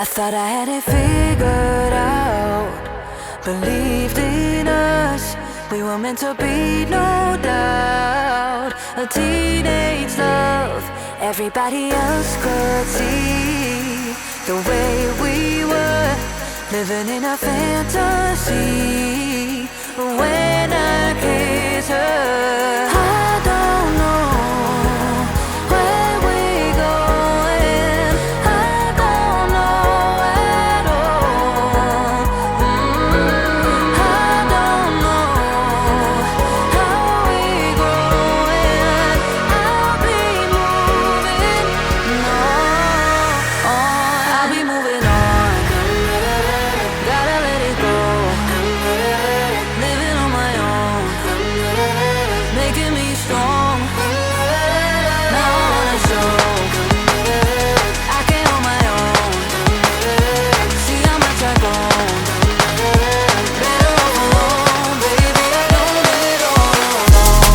I thought I had it figured out, believed in us, we were meant to be, no doubt. A teenage love, everybody else could see the way we were, living in a fantasy. When I kiss her, I don't know where we're going, I don't know at all. I don't know how we're growing, I'll be moving on, I'll be moving on. Gotta let it go, living on my own, making me strong. Now I wanna show I can hold my own. See how much I've grown. Better off alone, baby. I don't live it all alone.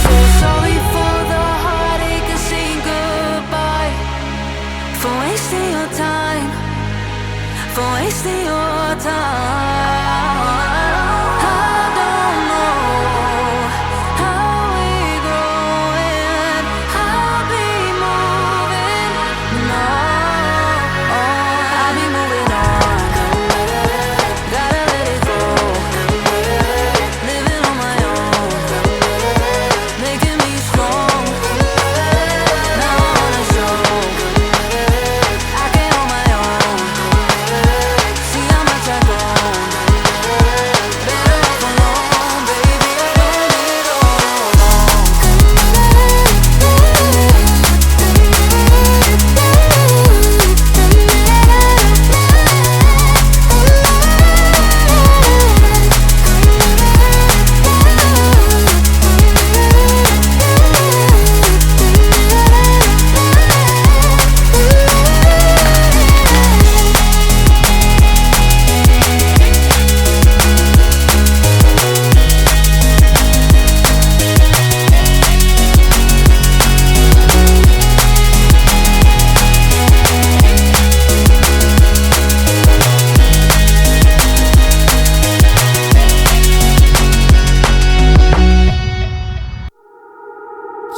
So sorry for the heartache and saying goodbye, for wasting your time, for wasting your time. I don't know how we're growing, I'll be moving on, I'll be moving on. Gotta let it go, living on my own, making me strong. Now I wanna show I can hold my own. See how much I've grown. Better off alone, baby. I don't live it all alone.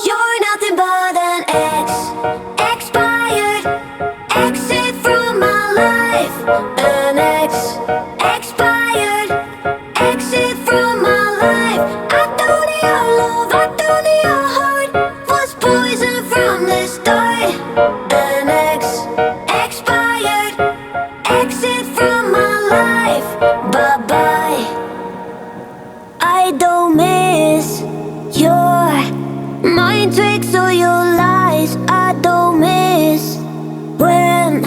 You're nothing but an expired, exit from my life. An expired, exit from my life. I thought your love, I thought your heart was poison from the start. An expired, exit from my life. Bye bye. I don't miss your mind tricks or your lies. I don't miss when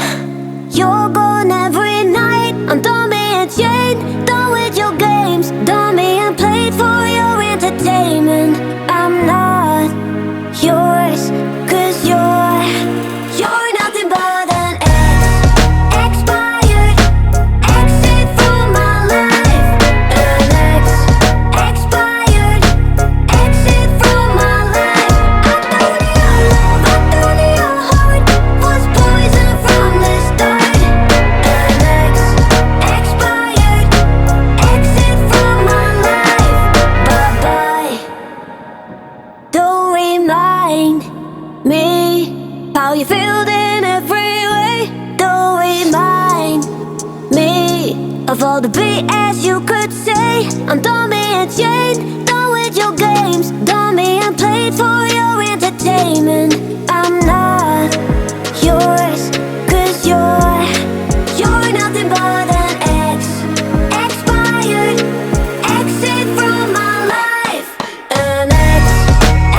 you're gone every night. I'm done being chained, done with your games, done being played for your entertainment. I'm not yours, 'cause you're nothing but an expired, exit from my life. An expired, exit from my life. I thought your love, I thought your heart was poison from the start. An expired, exit from my life. Bye bye. Don't remind me how you feel in every way. Don't remind me of all the BS you could say. I'm done being chained, done with your games, done entertainment. I'm not yours, 'cause you're nothing but an expired exit from my life. An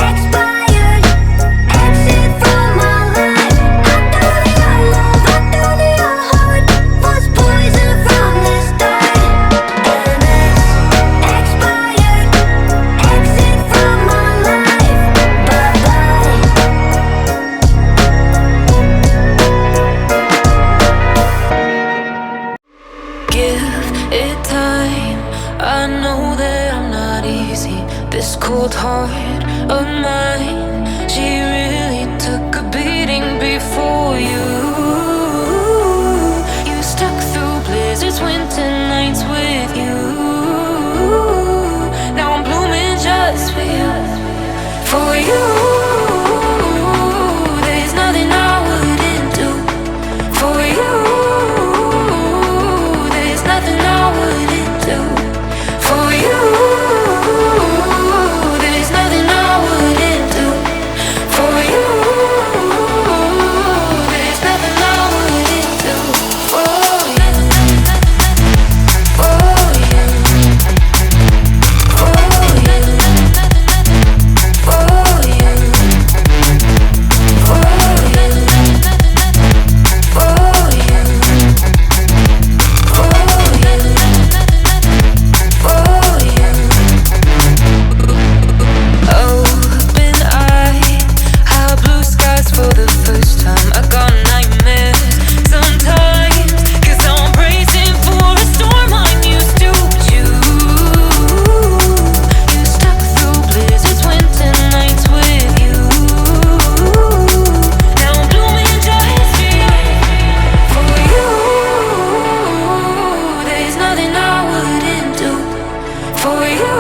expired exit from my life. I thought your love, I thought your heart was poison from the start. An expired exit from my life. Bye-bye. Give it time. I know that I'm not easy. This cold heart of mine, she really took a beating before you. You stuck through blizzards, winter nights with you. Now I'm blooming just for you. For you, there's nothing I wouldn't do. For you, there's nothing I wouldn't do. For you, there's nothing I wouldn't do. For you, there's nothing I wouldn't do. For you, for you, for you, for you, for you, for you. Open eye, how blue skies for the first time. I got nightmares sometimes, 'cause I'm bracing for a storm I'm used to. You stuck through blizzards, winter nights with you. Now I'm blooming just for you. For you, there's nothing I wouldn't do. For you,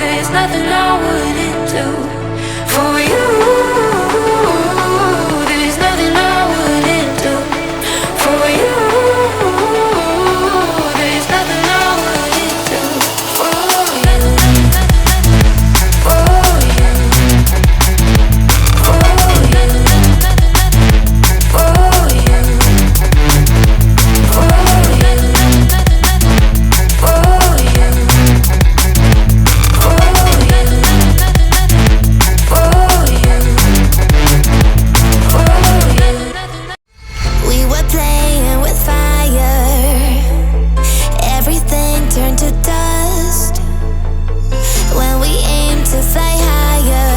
there's nothing I wouldn't do. For you, there's nothing I wouldn't do. For you, there's nothing I wouldn't do. For you, for you, for you, for you, for We were playing with fire. Everything turned to dust. When we aimed to fly higher,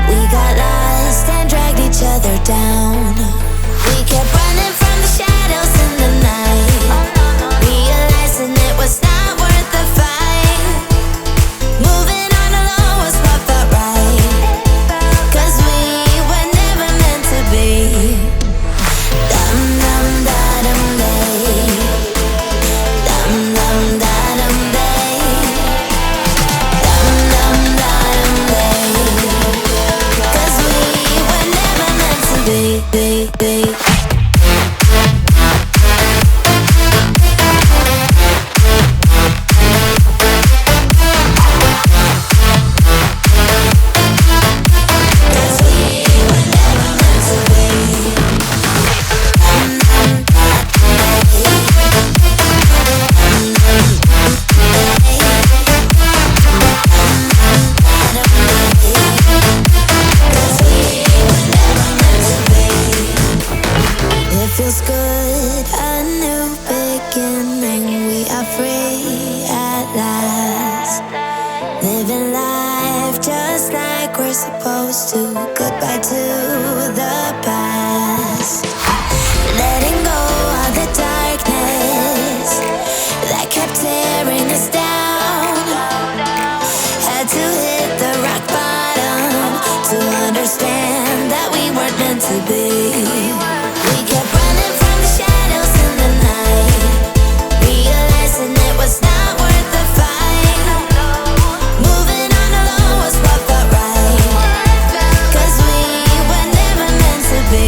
we got lost and dragged each other down. We kept running from the shadows in the night, realizing it was not worth the fight. Moving on alone was what felt right, 'cause we were never meant to be. Dum dum da dum day, dum dum da dum day, dum dum da dum day, 'cause we were never meant to be. It feels good, a new beginning. We are free at last, living life just like we're supposed to. Goodbye to the past, letting go of the darkness that kept tearing us down. Had to hit the rock bottom to understand that we weren't meant to be. We kept running from the shadows in the night, realizing it was not worth the fight. Moving on alone was what felt right, 'cause we were never meant to be.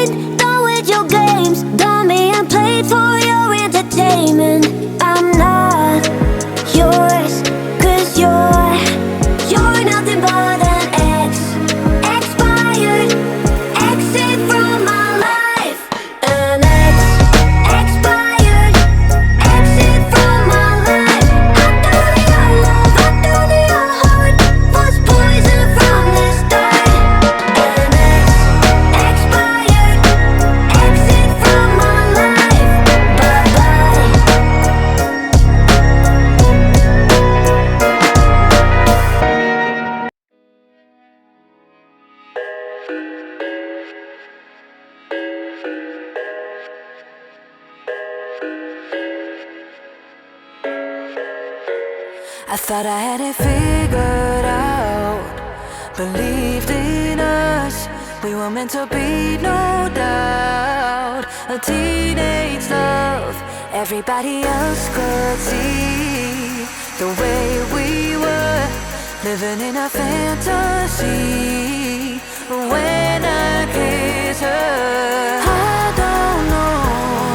played, done with your games, done being played for your entertainment. I'm not yours, 'cause you're nothing but an expired exit from my life. An expired exit from my life. I thought your love, I thought your heart was poison from the start. An expired exit from my life. Bye-bye. I thought I had it figured out, believed in us, we were meant to be, no doubt. A teenage love, everybody else could see the way we were, living in a fantasy. When I kiss her, I don't know